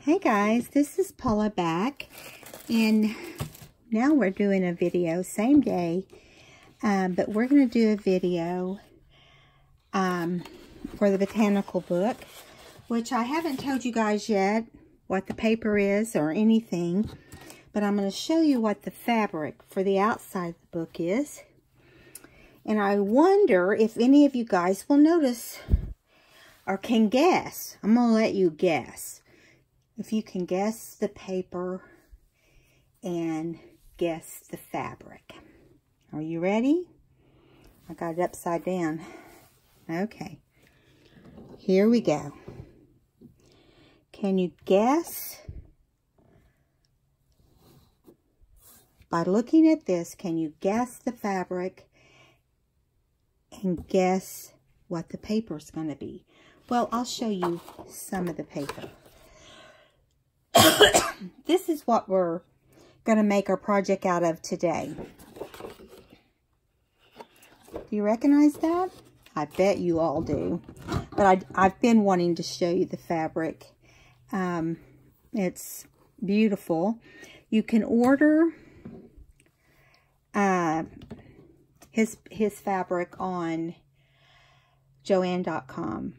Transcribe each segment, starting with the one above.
Hey guys, this is Paula back, and now we're doing a video, same day, but we're going to do a video for the botanical book, which I haven't told you guys yet what the paper is or anything, but I'm going to show you what the fabric for the outside of the book is. And I wonder if any of you guys will notice or can guess. I'm going to let you guess. If you can guess the paper and guess the fabric. Are you ready? I got it upside down. Okay. Here we go. Can you guess? By looking at this, can you guess the fabric and guess what the paper is going to be? Well, I'll show you some of the paper. This is what we're going to make our project out of today. Do you recognize that? I bet you all do. But I've been wanting to show you the fabric. It's beautiful. You can order his fabric on Joann.com,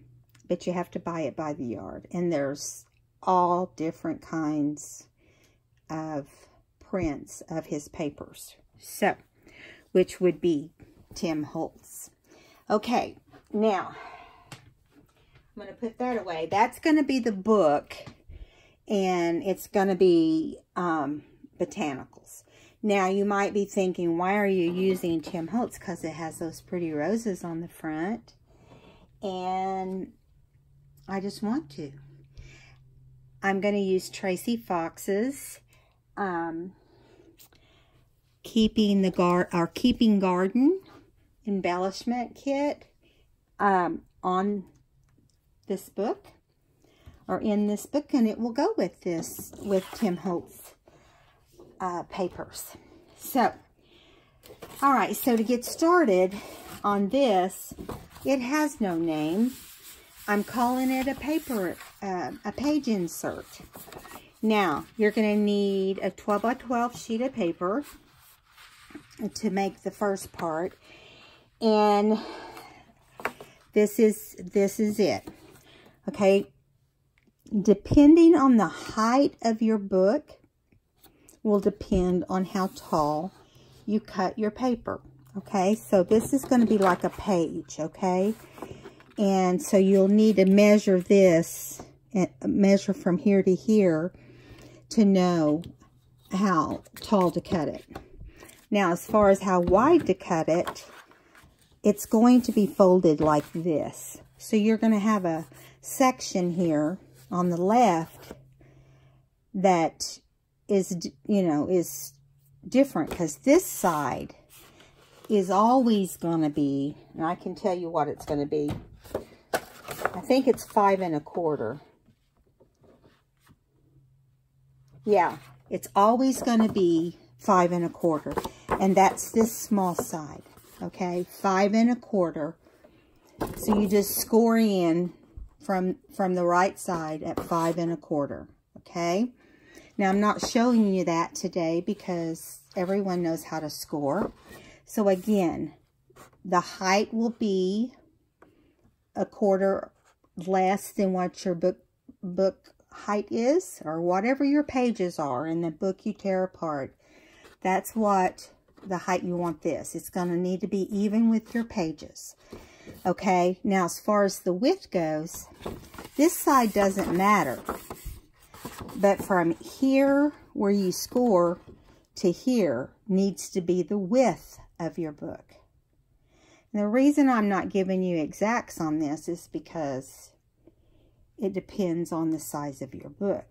but you have to buy it by the yard. And there's all different kinds of prints of his papers. So, which would be Tim Holtz. Okay, now, I'm going to put that away. That's going to be the book, and it's going to be botanicals. Now, you might be thinking, why are you using Tim Holtz? Because it has those pretty roses on the front, and I just want to. I'm going to use Tracy Fox's Keeping Garden embellishment kit on this book, or in this book, and it will go with this, with Tim Holtz papers. So, all right, so to get started on this, it has no name. I'm calling it a page insert. Now, you're going to need a 12 by 12 sheet of paper to make the first part. And this is it. Okay. Depending on the height of your book will depend on how tall you cut your paper. Okay. So this is going to be like a page. Okay. And so you'll need to measure this, measure from here to here to know how tall to cut it. Now, as far as how wide to cut it, it's going to be folded like this. So you're going to have a section here on the left that is, you know, is different, because this side is always going to be, and I can tell you what it's going to be. I think it's 5 1/4. Yeah, it's always going to be 5 1/4. And that's this small side. Okay, 5 1/4. So you just score in from the right side at 5 1/4. Okay. Now I'm not showing you that today because everyone knows how to score. So again, the height will be 1/4 less than what your book height is, or whatever your pages are in the book you tear apart. That's what the height you want this. It's going to need to be even with your pages. Okay, now as far as the width goes, this side doesn't matter. But from here where you score to here needs to be the width of your book. And the reason I'm not giving you exacts on this is because it depends on the size of your book.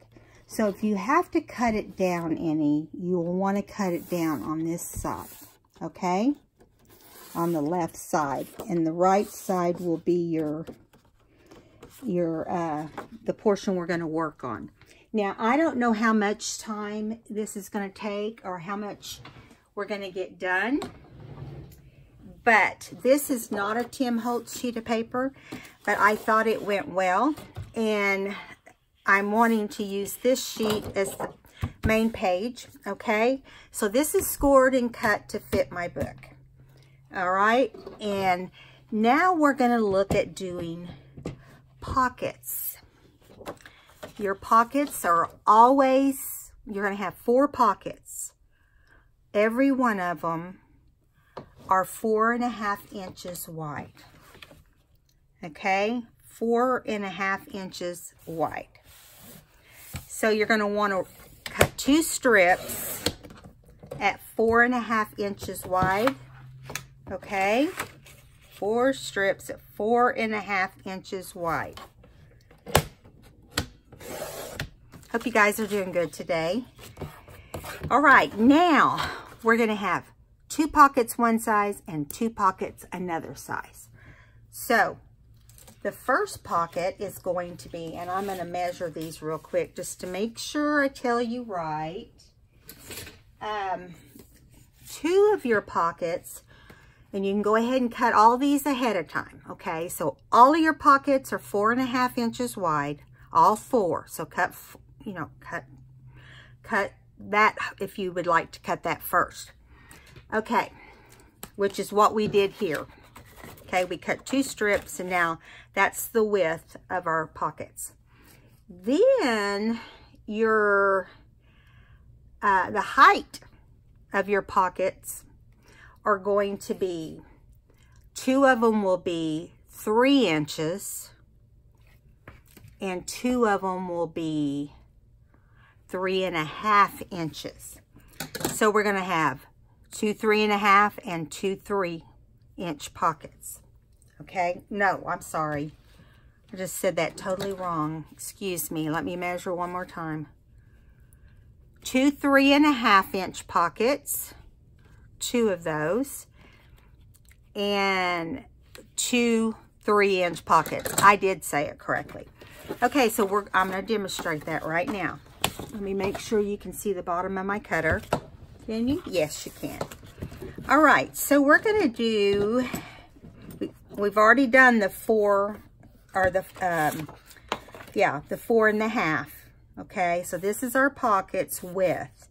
So if you have to cut it down any, you'll want to cut it down on this side, okay? On the left side. And the right side will be the portion we're going to work on. Now, I don't know how much time this is going to take or how much we're going to get done. But this is not a Tim Holtz sheet of paper, but I thought it went well. And I'm wanting to use this sheet as the main page, okay? So this is scored and cut to fit my book. All right, and now we're going to look at doing pockets. Your pockets are always, you're going to have 4 pockets. Every one of them are 4.5 inches wide. Okay, 4.5 inches wide. So you're going to want to cut 2 strips at 4.5 inches wide. Okay, 4 strips at 4.5 inches wide. Hope you guys are doing good today. All right, now we're going to have 2 pockets one size and 2 pockets another size. So the first pocket is going to be, and I'm going to measure these real quick just to make sure I tell you right. 2 of your pockets, and you can go ahead and cut all these ahead of time, okay? So all of your pockets are 4.5 inches wide, all 4. So cut, you know, cut that if you would like to cut that first. Okay, which is what we did here. Okay, we cut 2 strips, and now that's the width of our pockets. Then your the height of your pockets are going to be, 2 of them will be 3 inches, and 2 of them will be 3.5 inches. So we're going to have 2 3.5 and 2 3-inch pockets. Okay, no, I'm sorry. I just said that totally wrong. Excuse me. Let me measure one more time. 2 3.5-inch pockets, 2 of those, and 2 3-inch pockets. I did say it correctly. Okay, so I'm going to demonstrate that right now. Let me make sure you can see the bottom of my cutter. Can you? Yes, you can. All right, so we're going to do, we've already done the 4, or the 4.5. Okay, so this is our pocket's width.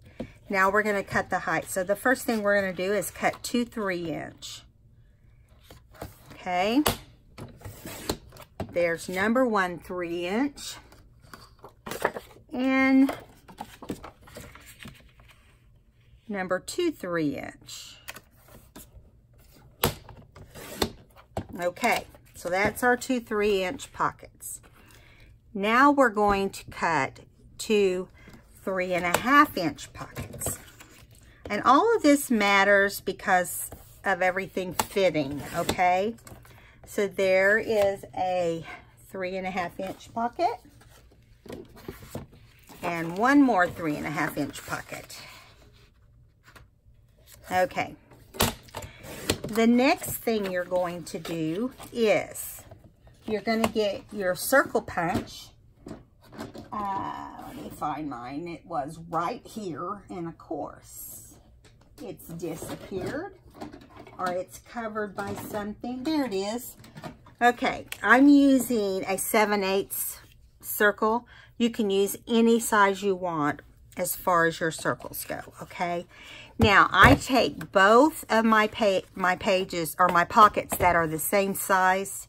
Now we're going to cut the height. So the first thing we're going to do is cut 2 3-inch. Okay, there's number 1 3-inch, and number 2 3-inch. Okay, so that's our 2 3-inch pockets. Now we're going to cut 2 3.5-inch pockets. And all of this matters because of everything fitting, okay? So there is a 3.5-inch pocket, and one more 3.5-inch pocket. Okay. The next thing you're going to do is you're going to get your circle punch. Let me find mine. It was right here, and of course it's disappeared, or it's covered by something. There it is. Okay, I'm using a 7/8 circle. You can use any size you want as far as your circles go, okay? Now, I take both of my pages, or my pockets that are the same size.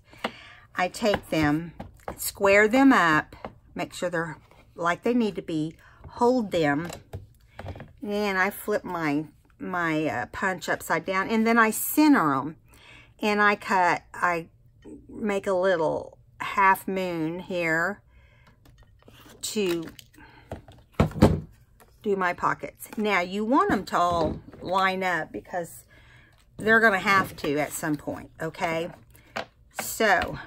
I take them, square them up, make sure they're like they need to be, hold them, and I flip my punch upside down, and then I center them, and I make a little half moon here to do my pockets. Now, you want them to all line up because they're going to have to at some point, okay? So,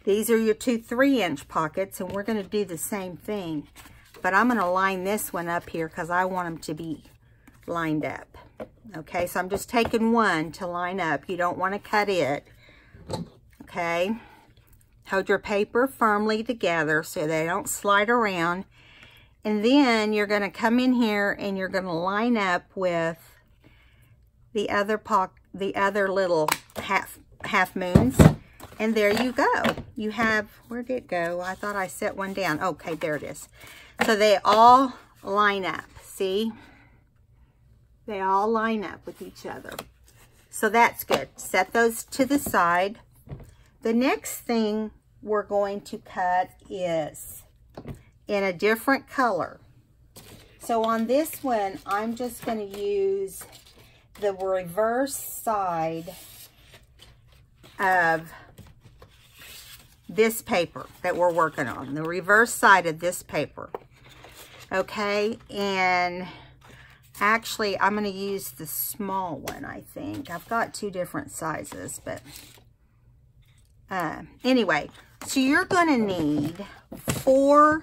these are your 2 3-inch pockets, and we're going to do the same thing. But I'm going to line this one up here because I want them to be lined up. Okay, so I'm just taking one to line up. You don't want to cut it. Okay, hold your paper firmly together so they don't slide around. And then you're going to come in here and you're going to line up with the other little half moons. And there you go. You have, where did it go? I thought I set one down. Okay, there it is. So they all line up, see? They all line up with each other. So that's good. Set those to the side. The next thing we're going to cut is in a different color. So on this one, I'm just going to use the reverse side of this paper that we're working on, the reverse side of this paper. Okay, and actually I'm going to use the small one, I think. I've got two different sizes, but anyway, so you're going to need 4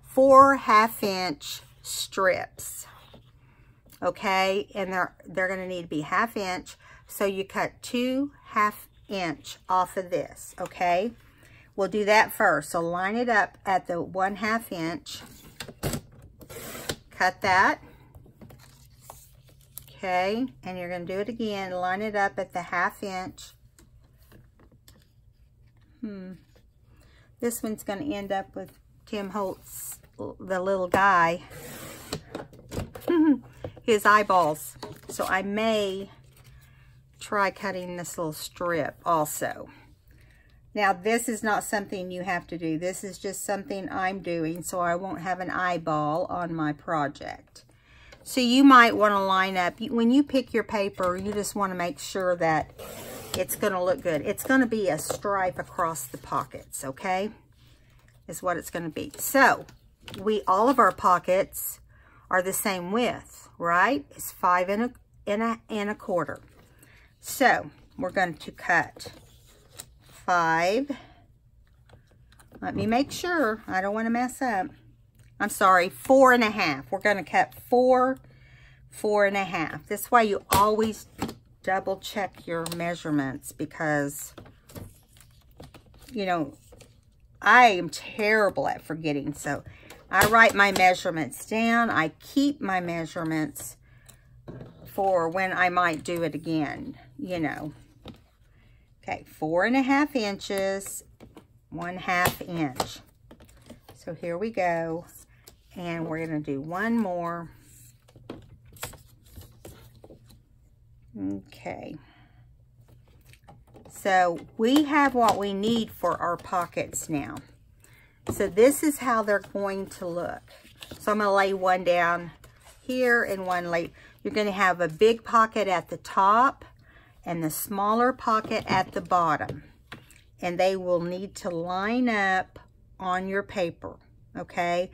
4 half-inch strips. Okay, and they're going to need to be 1/2 inch. So you cut 2 1/2 inch off of this, okay? We'll do that first. So line it up at the 1/2 inch. Cut that. Okay, and you're going to do it again. Line it up at the 1/2 inch. This one's going to end up with Tim Holtz, the little guy, his eyeballs. So I may try cutting this little strip also. Now this is not something you have to do. This is just something I'm doing so I won't have an eyeball on my project. So you might want to line up, when you pick your paper, you just want to make sure that it's going to look good. It's going to be a stripe across the pockets, okay? Is what it's going to be. So all of our pockets are the same width, right? It's 5 and a quarter. So we're going to cut 5. Let me make sure. I don't want to mess up. I'm sorry, 4 1/2. We're going to cut 4 1/2. This way you always double check your measurements, because, you know, I am terrible at forgetting. So I write my measurements down. I keep my measurements for when I might do it again, you know. Okay, 4 1/2 inches, 1/2 inch. So here we go. And we're going to do one more. Okay. So we have what we need for our pockets now. So this is how they're going to look. So I'm going to lay one down here and one lay. You're going to have a big pocket at the top and the smaller pocket at the bottom. And they will need to line up on your paper, okay?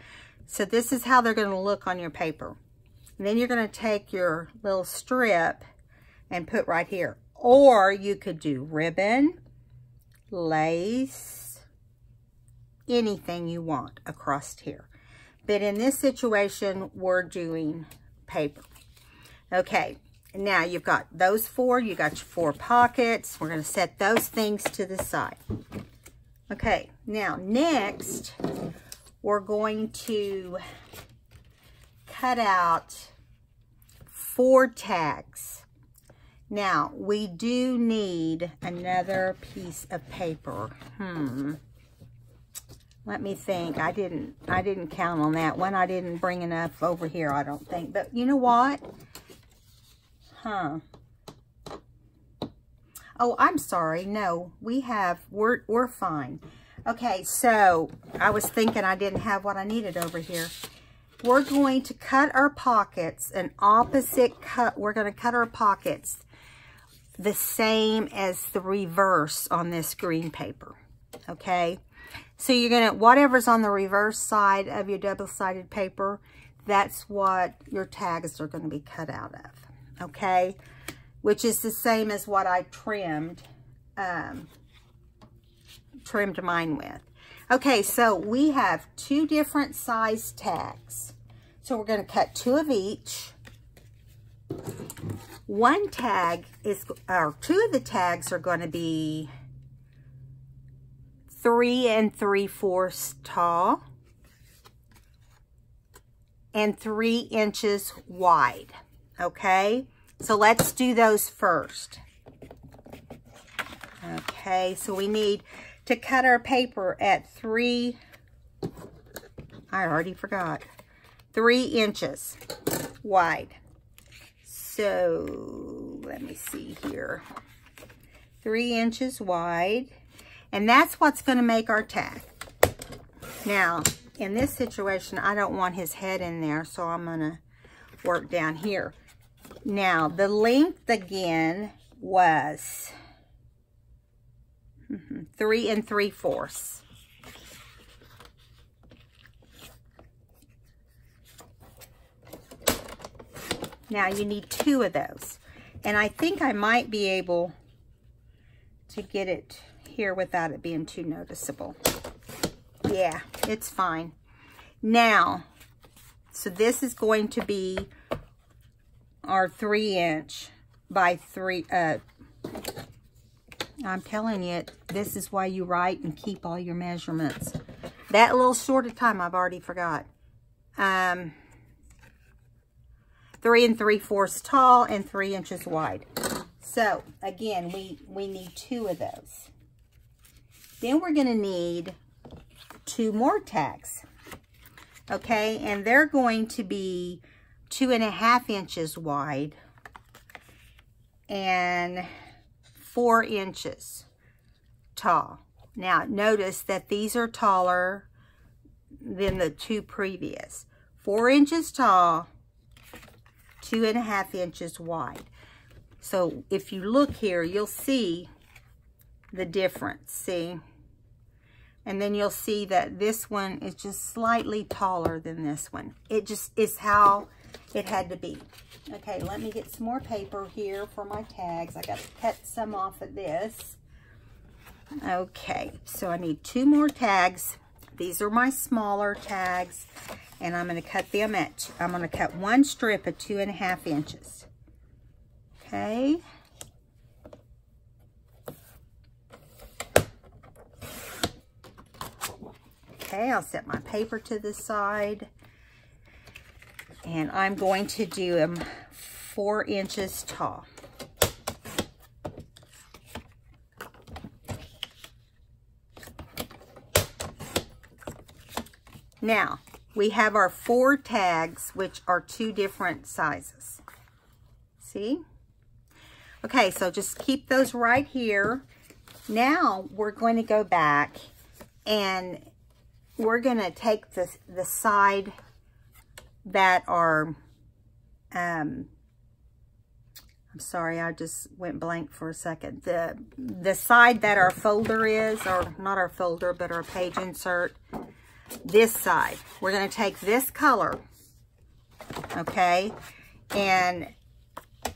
So this is how they're going to look on your paper. And then you're going to take your little strip and put right here. Or you could do ribbon, lace, anything you want across here. But in this situation, we're doing paper. Okay, now you've got those 4. You got your 4 pockets. We're going to set those things to the side. Okay, now next, we're going to cut out 4 tags. Now, we do need another piece of paper. Let me think. I didn't count on that one. I didn't bring enough over here, I don't think. But you know what? Oh, I'm sorry. No, we're fine. Okay, so I was thinking I didn't have what I needed over here. We're going to cut our pockets an opposite cut. We're going to cut our pockets the same as the reverse on this green paper. Okay, so you're going to, whatever's on the reverse side of your double-sided paper, that's what your tags are going to be cut out of. Okay, which is the same as what I trimmed mine with. Okay, so we have 2 different size tags. So we're going to cut 2 of each. One tag is, or 2 of the tags are going to be 3 3/4 tall and 3 inches wide. Okay, So let's do those first. Okay, so we need to cut our paper at 3, I already forgot, 3 inches wide. So let me see here. 3 inches wide. And that's what's going to make our tag. Now, in this situation, I don't want his head in there, so I'm going to work down here. Now, the length again was 3 3/4. Now, you need 2 of those. And I think I might be able to get it here without it being too noticeable. Yeah, it's fine. Now, so this is going to be our 3 inch by 3, I'm telling you, this is why you write and keep all your measurements. That little short of time, I've already forgot. 3 3/4 tall and 3 inches wide. So, again, we need 2 of those. Then we're going to need 2 more tags. Okay, and they're going to be 2.5 inches wide and 4 inches tall. Now, notice that these are taller than the 2 previous. 4 inches tall, 2.5 inches wide. So if you look here, you'll see the difference, see? And then you'll see that this one is just slightly taller than this one. It just is how it had to be. Okay, let me get some more paper here for my tags. I got to cut some off of this. Okay, so I need 2 more tags. These are my smaller tags, and I'm going to cut them at, I'm going to cut 1 strip at 2.5 inches. Okay. Okay, I'll set my paper to the side, and I'm going to do them 4 inches tall. Now, we have our 4 tags, which are 2 different sizes. See? Okay, so just keep those right here. Now, we're going to go back and we're going to take the side that are, I'm sorry, I just went blank for a second. The side that our folder is, or not our folder, but our page insert, this side. We're going to take this color, okay, and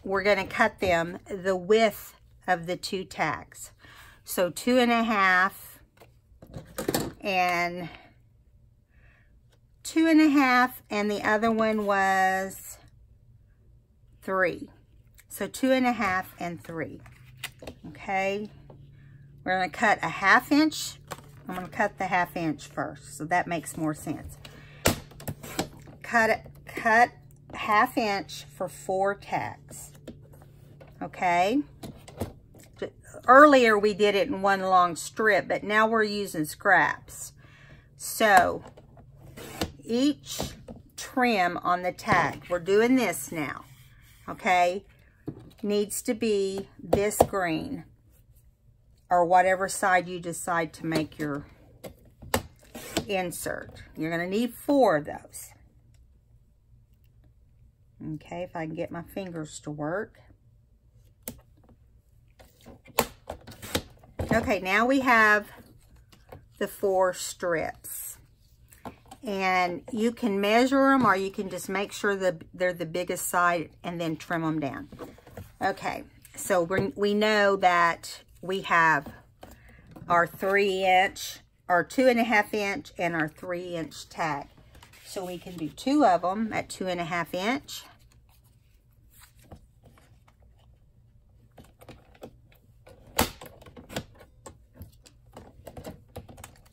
we're going to cut them the width of the 2 tags. So 2.5 and 2.5, and the other one was 3. So 2.5 and 3. Okay, we're going to cut a 1/2 inch. I'm going to cut the 1/2 inch first, so that makes more sense. Cut 1/2 inch for 4 tags. Okay. Earlier we did it in 1 long strip, but now we're using scraps. So each trim on the tag, we're doing this now, okay, needs to be this green, or whatever side you decide to make your insert. You're going to need 4 of those. Okay, if I can get my fingers to work. Okay, now we have the 4 strips. And you can measure them, or you can just make sure that they're the biggest side and then trim them down. Okay, so we know that we have our 3 inch, our 2.5 inch, and our 3 inch tag. So we can do 2 of them at 2.5 inch.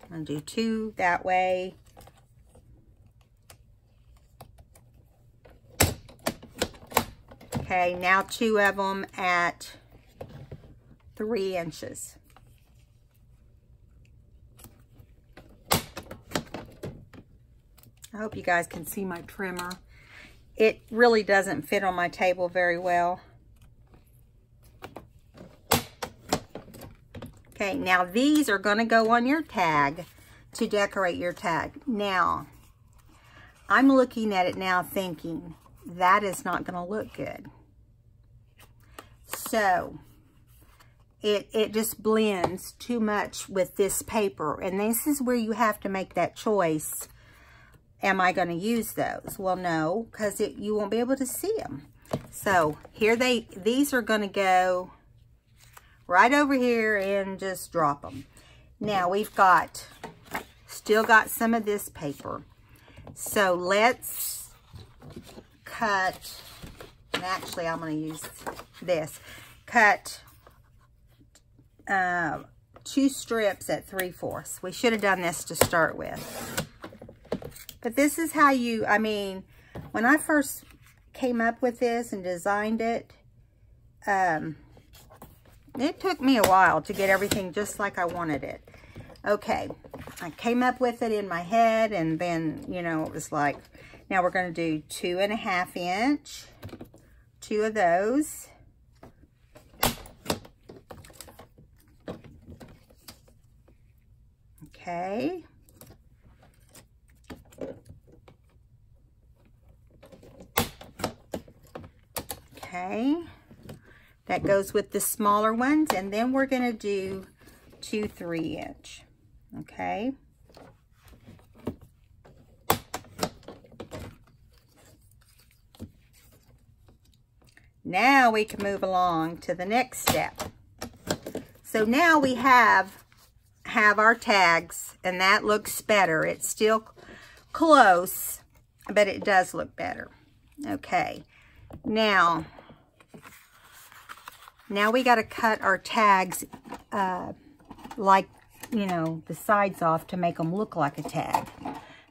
I'm going to do 2 that way. Okay, now 2 of them at 3 inches. I hope you guys can see my trimmer. It really doesn't fit on my table very well. Okay, now these are going to go on your tag to decorate your tag. Now, I'm looking at it now thinking, that is not going to look good. So, it just blends too much with this paper. And this is where you have to make that choice. Am I going to use those? Well, no, because you won't be able to see them. So, these are going to go right over here and just drop them. Now, we've still got some of this paper. So, let's cut, and actually, I'm going to use this. Cut 2 strips at 3/4. We should have done this to start with. But this is how I mean, when I first came up with this and designed it, it took me a while to get everything just like I wanted it. Okay, I came up with it in my head, and then, you know, it was like, now we're going to do 2.5 inch, 2 of those. Okay. Okay, that goes with the smaller ones, and then we're going to do 2 3-inch. Okay. Now we can move along to the next step. So now we have our tags, and that looks better. It's still close, but it does look better. Okay. Now we got to cut our tags like, you know, the sides off to make them look like a tag.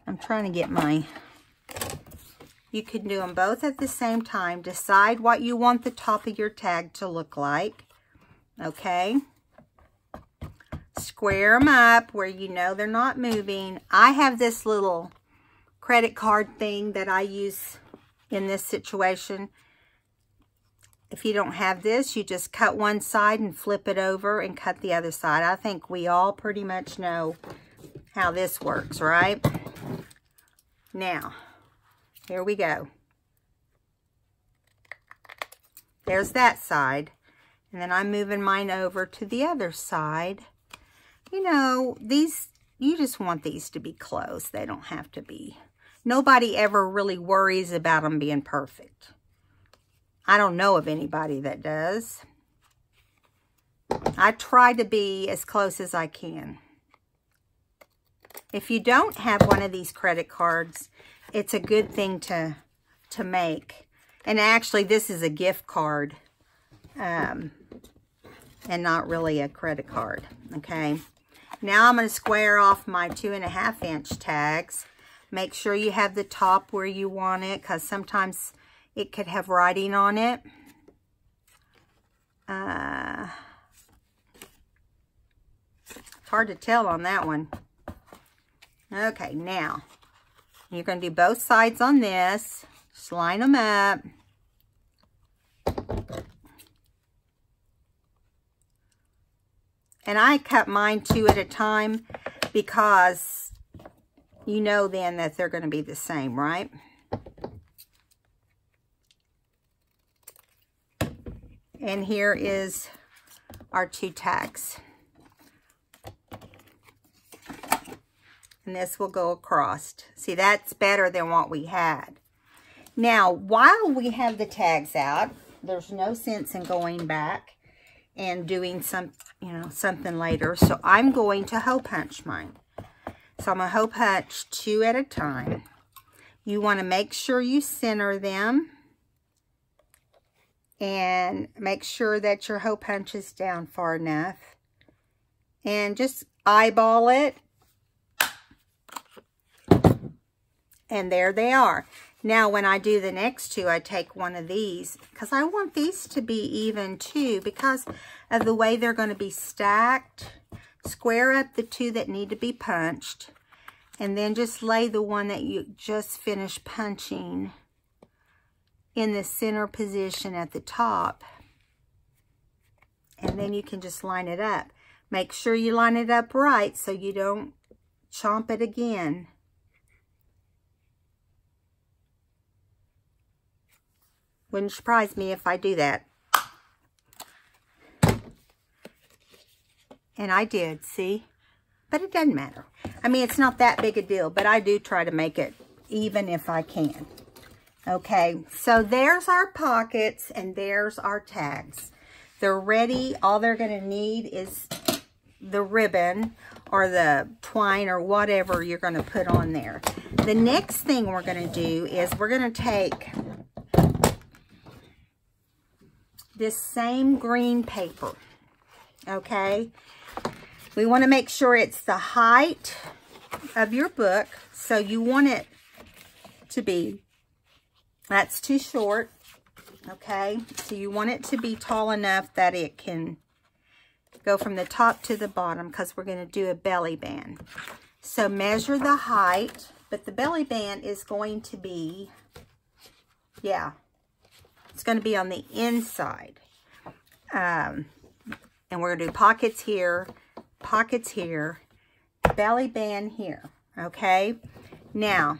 I'm trying to get you can do them both at the same time. Decide what you want the top of your tag to look like. Okay. Square them up where you know they're not moving. I have this little credit card thing that I use in this situation. If you don't have this, you just cut one side and flip it over and cut the other side. I think we all pretty much know how this works, right? Now, here we go. There's that side. And then I'm moving mine over to the other side. You know, you just want these to be close. They don't have to be. Nobody ever really worries about them being perfect. I don't know of anybody that does. I try to be as close as I can. If you don't have one of these credit cards, it's a good thing to make. And actually, this is a gift card and not really a credit card. Okay. Now I'm going to square off my 2.5 inch tags. Make sure you have the top where you want it, because sometimes it could have writing on it. It's hard to tell on that one. Okay, now you're going to do both sides on this. Just line them up. And I cut mine 2 at a time because you know then that they're going to be the same, right? And here is our 2 tags. And this will go across. See, that's better than what we had. Now, while we have the tags out, there's no sense in going back and doing something later. So I'm going to hole punch mine. So I'm going to hole punch 2 at a time. You want to make sure you center them. And make sure that your hole punch is down far enough. And just eyeball it. And there they are. Now, when I do the next two, I take one of these because I want these to be even too because of the way they're going to be stacked. Square up the two that need to be punched, and then just lay the one that you just finished punching in the center position at the top. And then you can just line it up. Make sure you line it up right so you don't chomp it again. Wouldn't surprise me if I do that. And I did, see? But it doesn't matter. I mean, it's not that big a deal, but I do try to make it even if I can. Okay, so there's our pockets and there's our tags. They're ready. All they're going to need is the ribbon or the twine or whatever you're going to put on there. The next thing we're going to do is we're going to take this same green paper, okay? We want to make sure it's the height of your book. So you want it to be, that's too short, okay? So you want it to be tall enough that it can go from the top to the bottom because we're going to do a belly band. So measure the height, but the belly band is going to be, yeah, it's going to be on the inside. And we're going to do pockets here, belly band here, okay? Now,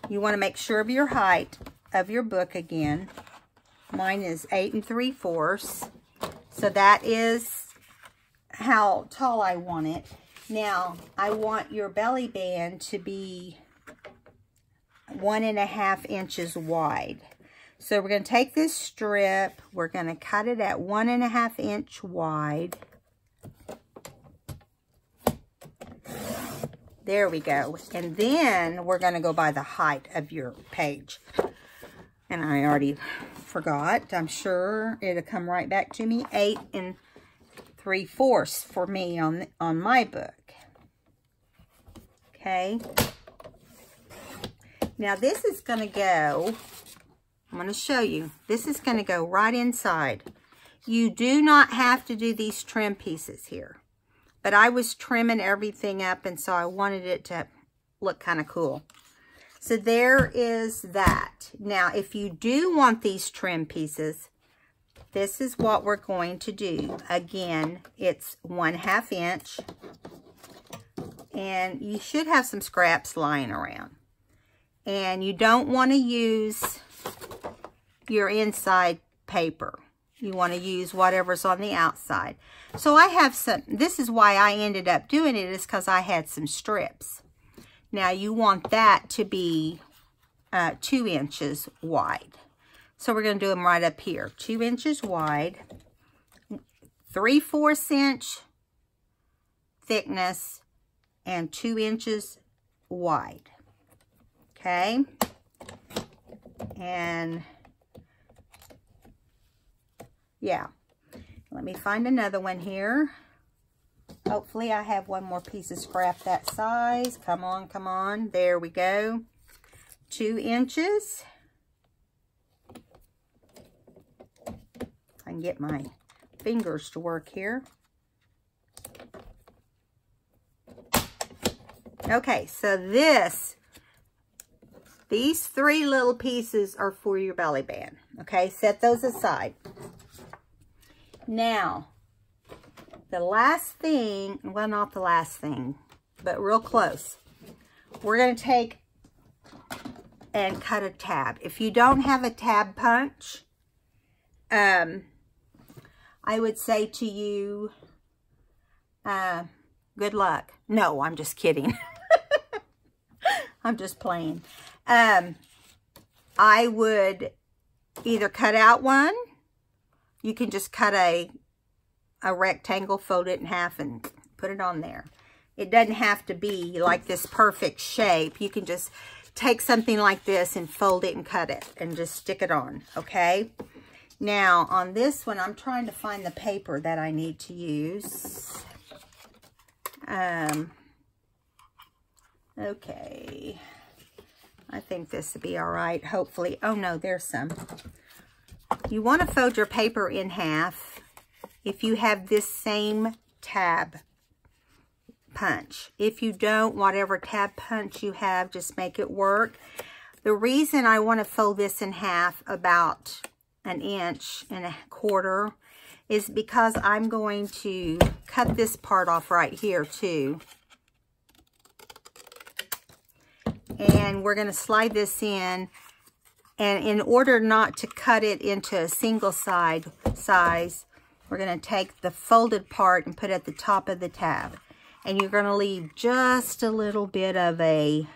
you want to make sure of your height of your book again. Mine is 8 3/4. So that is how tall I want it. Now, I want your belly band to be 1.5 inches wide. So we're going to take this strip, we're going to cut it at 1.5 inch wide. There we go. And then we're going to go by the height of your page. And I already forgot. I'm sure it'll come right back to me. 8 3/4 for me on my book. Okay. Now this is going to go, I'm going to show you. This is going to go right inside. You do not have to do these trim pieces here. But I was trimming everything up, and so I wanted it to look kind of cool. So there is that. Now, if you do want these trim pieces, this is what we're going to do. Again, it's 1/2 inch. And you should have some scraps lying around. And you don't want to use your inside paper. You want to use whatever's on the outside. So I have some, this is why I ended up doing it, is because I had some strips. Now you want that to be 2 inches wide. So we're going to do them right up here. 2 inches wide, 3/4 inch thickness, and 2 inches wide. Okay. And yeah, let me find another one here. Hopefully I have one more piece of scrap that size. Come on, come on. There we go. 2 inches. I can get my fingers to work here. Okay, so these 3 little pieces are for your belly band. Okay, set those aside. Now, the last thing, well, not the last thing, but real close. We're going to take and cut a tab. If you don't have a tab punch, I would say to you, good luck. No, I'm just kidding. I'm just playing. I would either cut out one. You can just cut a rectangle, fold it in half, and put it on there. It doesn't have to be like this perfect shape. You can just take something like this and fold it and cut it and just stick it on, okay? Now, on this one, I'm trying to find the paper that I need to use. Okay. I think this will be all right, hopefully. Oh no, there's some. You want to fold your paper in half if you have this same tab punch. If you don't, whatever tab punch you have, just make it work. The reason I want to fold this in half about 1.25 inches is because I'm going to cut this part off right here too. And we're going to slide this in. And in order not to cut it into a single size, we're going to take the folded part and put it at the top of the tab. And you're going to leave just a little bit of a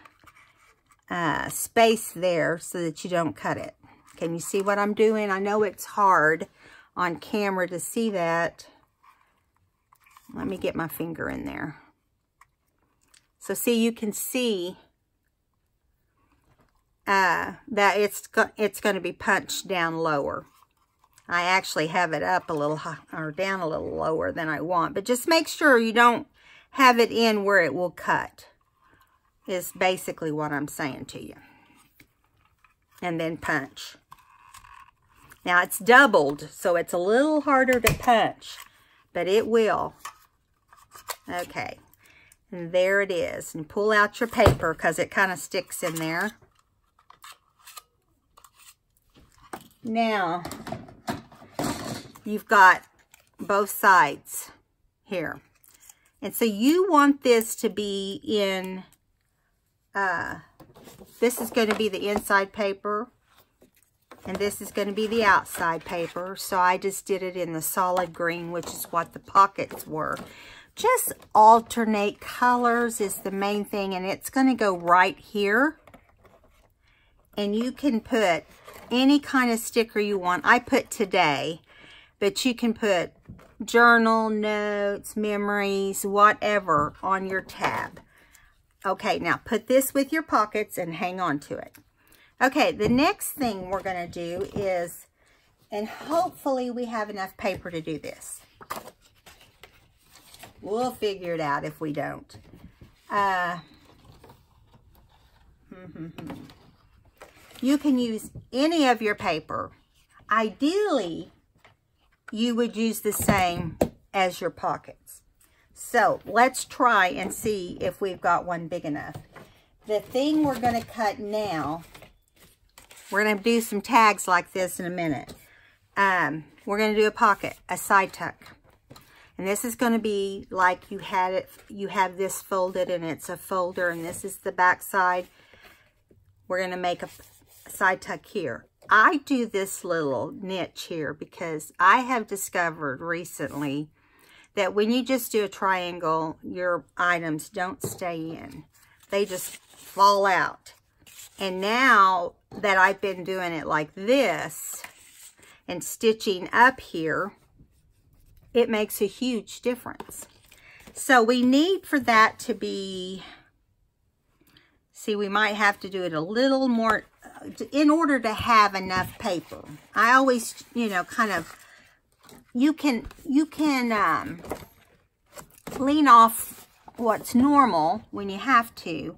space there so that you don't cut it. Can you see what I'm doing? I know it's hard on camera to see that. Let me get my finger in there. So see, you can see that it's going to be punched down lower. I actually have it up a little or down a little lower than I want, but just make sure you don't have it in where it will cut, is basically what I'm saying to you. And then punch. Now it's doubled, so it's a little harder to punch, but it will. Okay, and there it is. And pull out your paper because it kind of sticks in there. Now, you've got both sides here. And so you want this to be in, this is going to be the inside paper, and this is going to be the outside paper. So I just did it in the solid green, which is what the pockets were. Just alternate colors is the main thing, and it's going to go right here. And you can put any kind of sticker you want. I put today, but you can put journal, notes, memories, whatever on your tab. Okay, now put this with your pockets and hang on to it. Okay, the next thing we're going to do is, and hopefully we have enough paper to do this. We'll figure it out if we don't. You can use any of your paper. Ideally, you would use the same as your pockets. So let's try and see if we've got one big enough. The thing we're going to cut now, we're going to do some tags like this in a minute. We're going to do a pocket, a side tuck. And this is going to be like you had it, you have this folded and it's a folder, and this is the back side. We're going to make a side tuck here. I do this little niche here because I have discovered recently that when you just do a triangle, your items don't stay in. They just fall out. And now that I've been doing it like this and stitching up here, it makes a huge difference. So we need for that to be, see, we might have to do it a little more in order to have enough paper. I always, you know, kind of, you can lean off what's normal when you have to,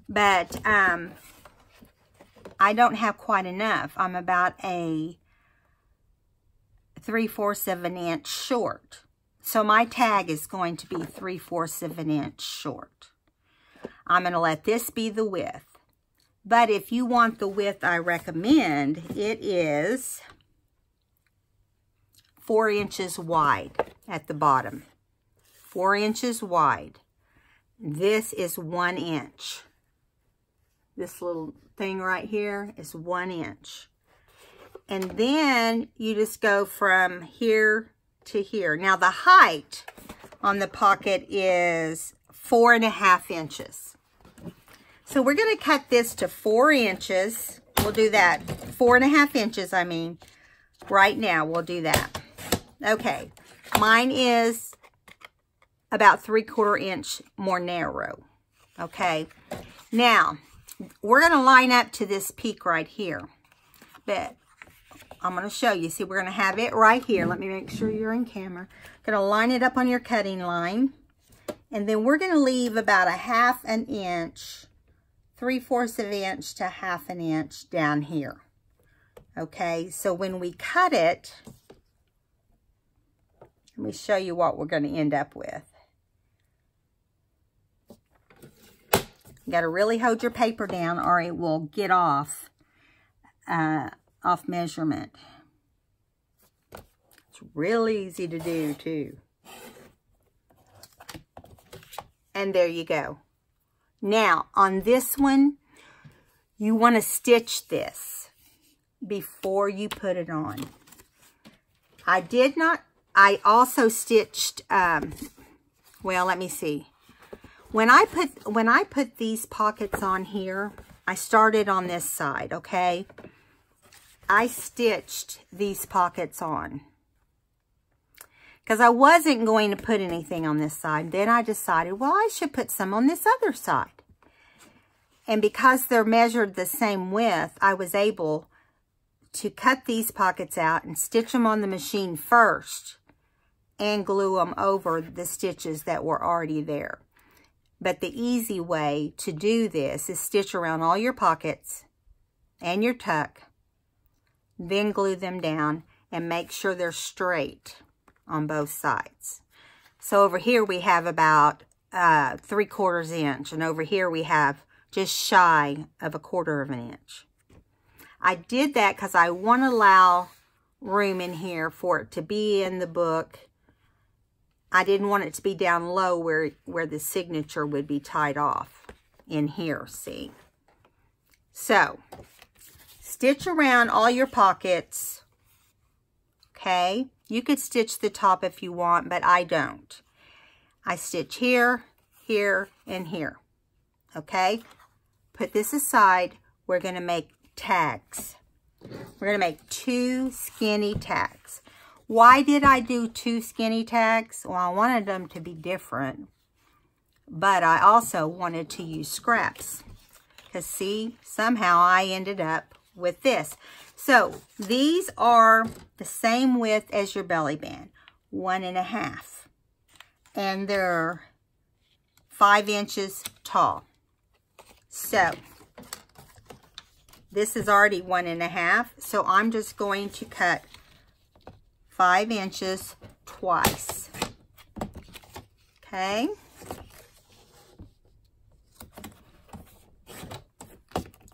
but I don't have quite enough. I'm about a 3/4 of an inch short. So my tag is going to be 3/4 of an inch short. I'm going to let this be the width. But if you want the width I recommend, it is 4 inches wide at the bottom. 4 inches wide. This is 1 inch. This little thing right here is 1 inch. And then you just go from here to here. Now the height on the pocket is 4.5 inches. So we're going to cut this to 4 inches. We'll do that. 4.5 inches, I mean. Right now, we'll do that. Okay. Mine is about 3/4 inch more narrow. Okay. Now, we're going to line up to this peak right here. But I'm going to show you. See, we're going to have it right here. Let me make sure you're in camera. Going to line it up on your cutting line. And then we're going to leave about 1/2 inch 3/4 of an inch to 1/2 an inch down here. Okay, so when we cut it, let me show you what we're going to end up with. You got to really hold your paper down or it will get off measurement. It's really easy to do too. And there you go. Now, on this one, you want to stitch this before you put it on. I also stitched, well, let me see. When I put these pockets on here, I started on this side, okay? I stitched these pockets on because I wasn't going to put anything on this side. Then I decided, well, I should put some on this other side. And because they're measured the same width, I was able to cut these pockets out and stitch them on the machine first and glue them over the stitches that were already there. But the easy way to do this is stitch around all your pockets and your tuck, then glue them down and make sure they're straight on both sides. So over here we have about 3/4 inch, and over here we have just shy of 1/4 of an inch. I did that because I want to allow room in here for it to be in the book. I didn't want it to be down low where the signature would be tied off in here, see? So, stitch around all your pockets, okay? You could stitch the top if you want, but I don't. I stitch here, here, and here, okay? Put this aside. We're going to make tags. We're going to make 2 skinny tags. Why did I do 2 skinny tags? Well, I wanted them to be different, but I also wanted to use scraps. Because see, somehow I ended up with this. So these are the same width as your belly band, 1.5. And they're 5 inches tall. So this is already 1.5. So I'm just going to cut 5 inches twice. Okay.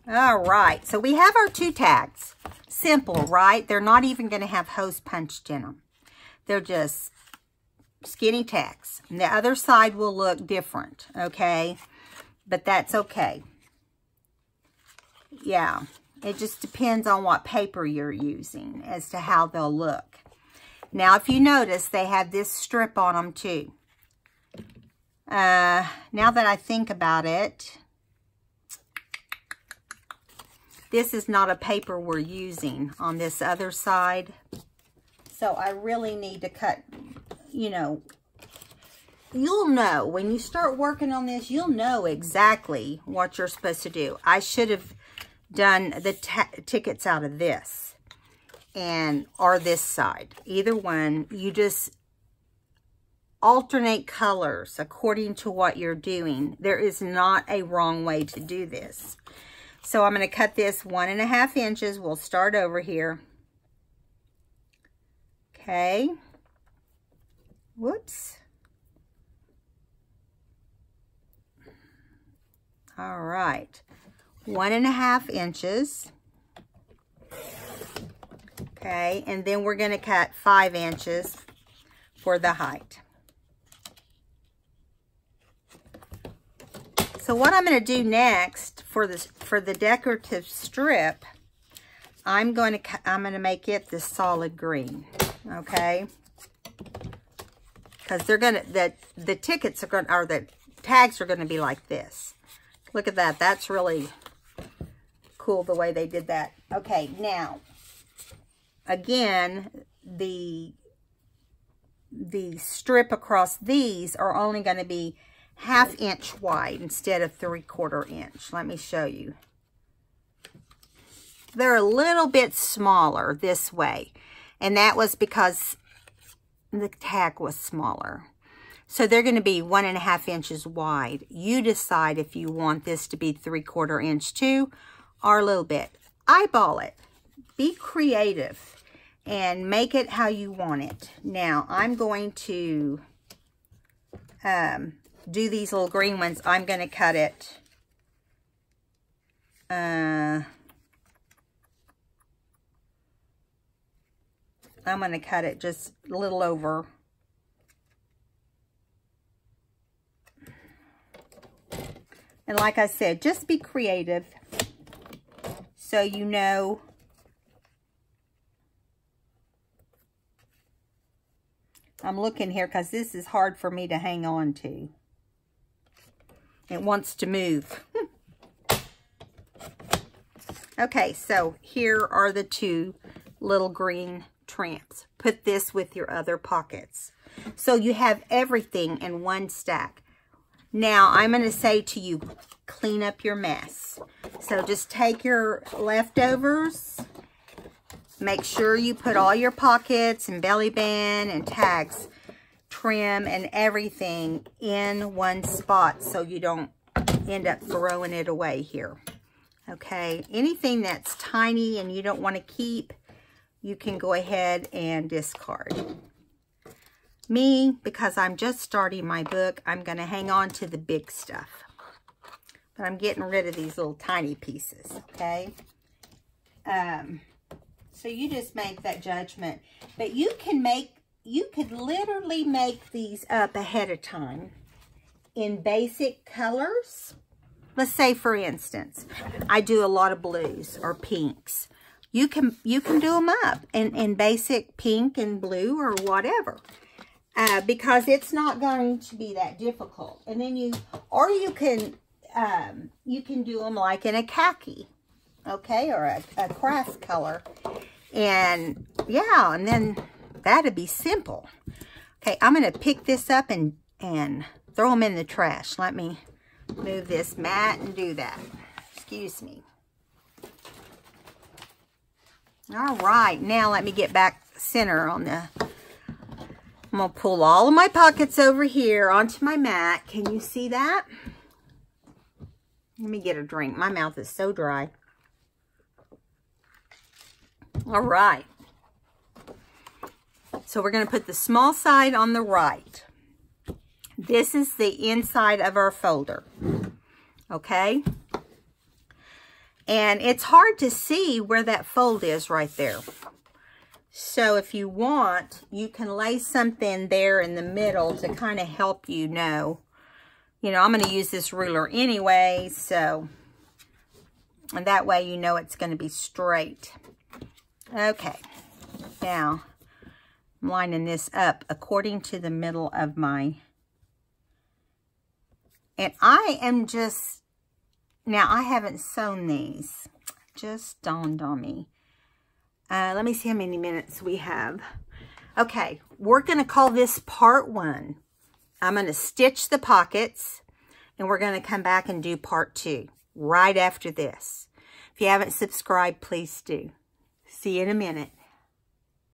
All right, so we have our 2 tags. Simple, right? They're not even going to have holes punched in them. They're just skinny tags. And the other side will look different, okay? But that's okay. Yeah, it just depends on what paper you're using as to how they'll look. Now, if you notice, they have this strip on them too. Now that I think about it, this is not a paper we're using on this other side. So I really need to cut, you know, you'll know when you start working on this, you'll know exactly what you're supposed to do. I should have done the tickets out of this. Or this side. Either one, you just alternate colors according to what you're doing. There is not a wrong way to do this. So I'm going to cut this 1.5 inches. We'll start over here. Okay. Whoops. All right. 1.5 inches. Okay, and then we're going to cut 5 inches for the height. So what I'm going to do next for the decorative strip, I'm going to make it the solid green. Okay, because they're going to the tickets are going or the tags are going to be like this. Look at that. That's really cool the way they did that. Okay, now. Again, the strip across these are only going to be 1/2 inch wide instead of 3/4 inch. Let me show you. They're a little bit smaller this way, and that was because the tag was smaller. So they're going to be 1.5 inches wide. You decide if you want this to be 3/4 inch too, or a little bit. Eyeball it. Be creative and make it how you want it. Now, I'm going to do these little green ones. I'm going to cut it. I'm going to cut it just a little over. And like I said, just be creative so you know. I'm looking here because this is hard for me to hang on to. It wants to move. Okay, so here are the 2 little green tramps. Put this with your other pockets. So you have everything in one stack. Now, I'm going to say to you, clean up your mess. So just take your leftovers. Make sure you put all your pockets and belly band and tags, trim and everything in one spot so you don't end up throwing it away here. Okay, anything that's tiny and you don't want to keep, you can go ahead and discard. Me, because I'm just starting my book, I'm going to hang on to the big stuff. But I'm getting rid of these little tiny pieces, okay? So you just make that judgment. But you could literally make these up ahead of time in basic colors. Let's say, for instance, I do a lot of blues or pinks. You can do them up in basic pink and blue or whatever. Because it's not going to be that difficult. And then you can do them like in a khaki, okay, or a craft color. And yeah, and then that'd be simple. Okay, I'm going to pick this up and throw them in the trash. Let me move this mat and do that. Excuse me. All right, now let me get back center on the... I'm going to pull all of my pockets over here onto my mat. Can you see that? Let me get a drink. My mouth is so dry. All right. So we're going to put the small side on the right. This is the inside of our folder. Okay? And it's hard to see where that fold is right there. So if you want, you can lay something there in the middle to kind of help you know. You know, I'm going to use this ruler anyway, so, and that way you know it's going to be straight. Okay, now I'm lining this up according to the middle of my, and I am just, now I haven't sewn these, just dawned on me. Let me see how many minutes we have. Okay, we're going to call this part 1. I'm going to stitch the pockets, and we're going to come back and do part 2 right after this. If you haven't subscribed, please do. See you in a minute.